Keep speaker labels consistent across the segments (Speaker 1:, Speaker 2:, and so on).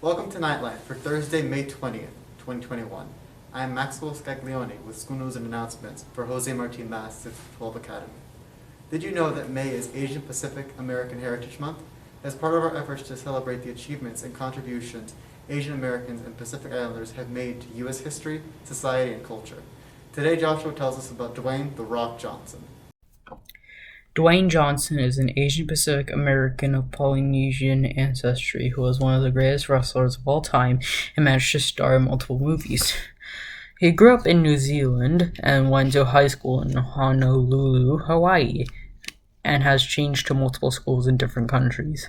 Speaker 1: Welcome to Knightline for Thursday, May 20th, 2021. I am Maxwell Scaglione with School News and Announcements for Jose Marti MAST 612 Academy. Did you know that May is Asian Pacific American Heritage Month? As part of our efforts to celebrate the achievements and contributions Asian Americans and Pacific Islanders have made to U.S. history, society, and culture. Today, Joshua tells us about Dwayne "The Rock" Johnson.
Speaker 2: Dwayne Johnson is an Asian Pacific American of Polynesian ancestry who was one of the greatest wrestlers of all time and managed to star in multiple movies. He grew up in New Zealand and went to high school in Honolulu, Hawaii, and has changed to multiple schools in different countries.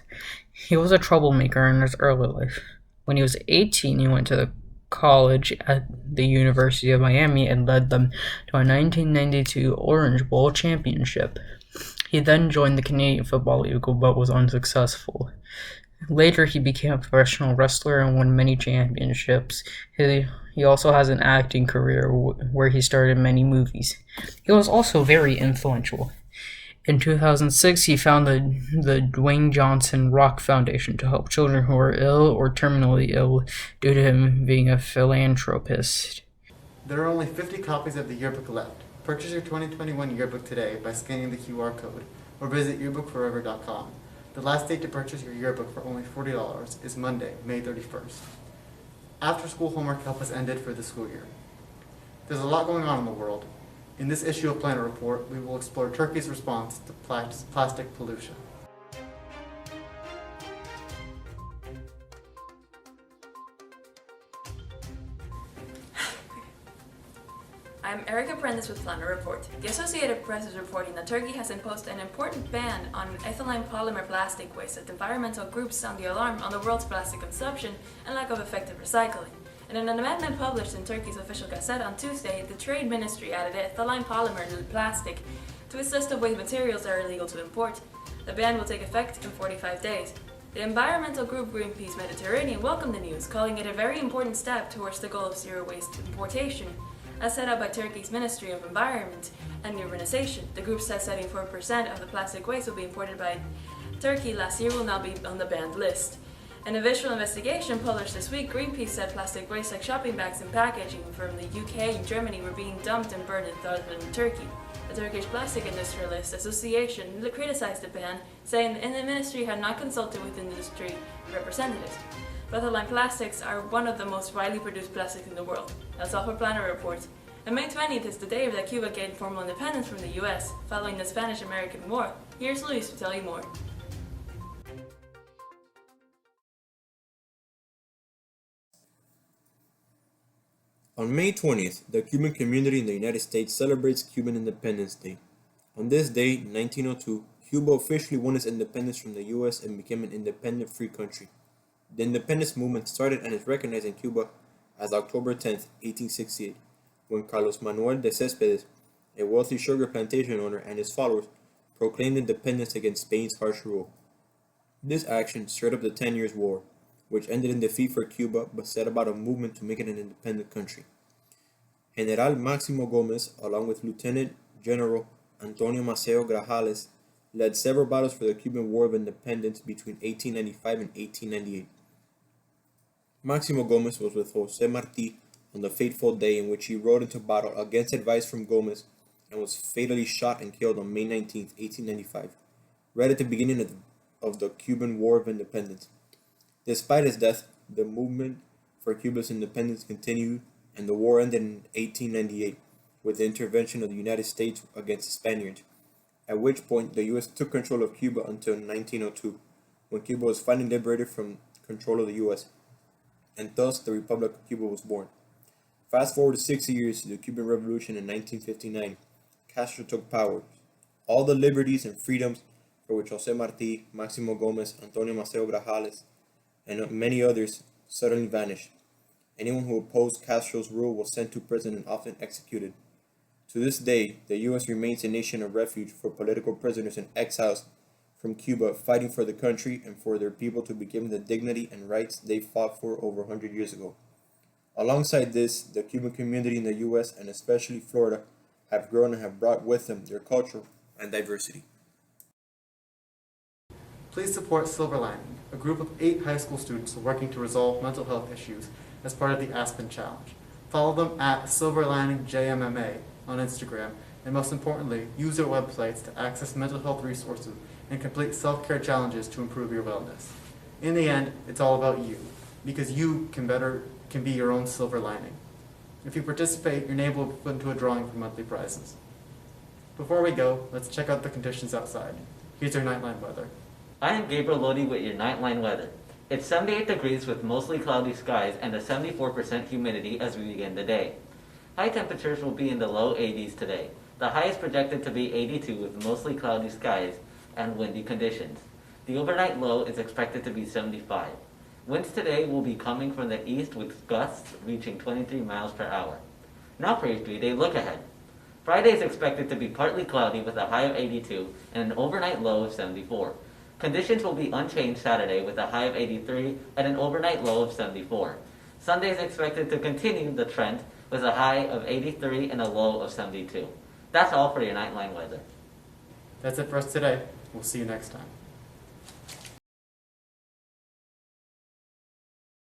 Speaker 2: He was a troublemaker in his early life. When he was 18, he went to the college at the University of Miami and led them to a 1992 Orange Bowl championship. He then joined the Canadian Football League but was unsuccessful. Later, he became a professional wrestler and won many championships. He also has an acting career where he starred in many movies. He was also very influential. In 2006, he founded the Dwayne Johnson Rock Foundation to help children who are ill or terminally ill due to him being a philanthropist.
Speaker 1: There are only 50 copies of the yearbook left. Purchase your 2021 yearbook today by scanning the QR code or visit yearbookforever.com. The last date to purchase your yearbook for only $40 is Monday, May 31st. After-school homework help has ended for the school year. There's a lot going on in the world. In this issue of Planet Report, we will explore Turkey's response to plastic pollution.
Speaker 3: I'm Erica Prentice with Planet Report. The Associated Press is reporting that Turkey has imposed an important ban on ethylene polymer plastic waste as environmental groups sound the alarm on the world's plastic consumption and lack of effective recycling. In an amendment published in Turkey's official gazette on Tuesday, the Trade Ministry added ethylene polymer plastic to its list of waste materials that are illegal to import. The ban will take effect in 45 days. The environmental group Greenpeace Mediterranean welcomed the news, calling it a very important step towards the goal of zero waste importation. As set out by Turkey's Ministry of Environment and Urbanization, the group says 74% of the plastic waste will be imported by Turkey last year will now be on the banned list. In a visual investigation published this week, Greenpeace said plastic waste like shopping bags and packaging from the UK and Germany were being dumped and burned in southern Turkey. The Turkish Plastic Industrialist Association criticized the ban, saying the ministry had not consulted with industry representatives. Ethylene plastics are one of the most widely produced plastics in the world. That's all for Planet Report. And May 20th is the day that Cuba gained formal independence from the US, following the Spanish-American War. Here's Luis to tell you more.
Speaker 4: On May 20th, the Cuban community in the United States celebrates Cuban Independence Day. On this day, in 1902, Cuba officially won its independence from the US and became an independent free country. The independence movement started and is recognized in Cuba as October 10, 1868, when Carlos Manuel de Céspedes, a wealthy sugar plantation owner, and his followers proclaimed independence against Spain's harsh rule. This action stirred up the 10 Years' War, which ended in defeat for Cuba but set about a movement to make it an independent country. General Máximo Gómez, along with Lieutenant General Antonio Maceo Grajales, led several battles for the Cuban War of Independence between 1895 and 1898. Máximo Gómez was with Jose Marti on the fateful day in which he rode into battle against advice from Gómez and was fatally shot and killed on May 19, 1895, right at the beginning of the Cuban War of Independence. Despite his death, the movement for Cuba's independence continued, and the war ended in 1898 with the intervention of the United States against the Spaniards, at which point the U.S. took control of Cuba until 1902, when Cuba was finally liberated from control of the U.S., and thus the Republic of Cuba was born. Fast forward to 60 years to the Cuban Revolution in 1959, Castro took power. All the liberties and freedoms for which Jose Marti, Máximo Gómez, Antonio Maceo Grajales, and many others suddenly vanished. Anyone who opposed Castro's rule was sent to prison and often executed. To this day, the U.S. remains a nation of refuge for political prisoners and exiles from Cuba fighting for the country and for their people to be given the dignity and rights they fought for over 100 years ago. Alongside this, the Cuban community in the U.S. and especially Florida have grown and have brought with them their culture and diversity.
Speaker 1: Please support Silver Lining. a group of 8 high school students are working to resolve mental health issues as part of the Aspen Challenge. Follow them at SilverliningJMMA on Instagram, and most importantly, use their websites to access mental health resources and complete self-care challenges to improve your wellness. In the end, it's all about you, because you can be your own silver lining. If you participate, your name will be put into a drawing for monthly prizes. Before we go, let's check out the conditions outside. Here's your Knightline weather.
Speaker 5: I am Gabriel Lodi with your Knightline weather. It's 78 degrees with mostly cloudy skies and a 74% humidity as we begin the day. High temperatures will be in the low 80s today. The high is projected to be 82 with mostly cloudy skies and windy conditions. The overnight low is expected to be 75. Winds today will be coming from the east with gusts reaching 23 miles per hour. Now for your 3-day look ahead. Friday is expected to be partly cloudy with a high of 82 and an overnight low of 74. Conditions will be unchanged Saturday with a high of 83 and an overnight low of 74. Sunday is expected to continue the trend with a high of 83 and a low of 72. That's all for your Knightline weather.
Speaker 1: That's it for us today. We'll see you next time.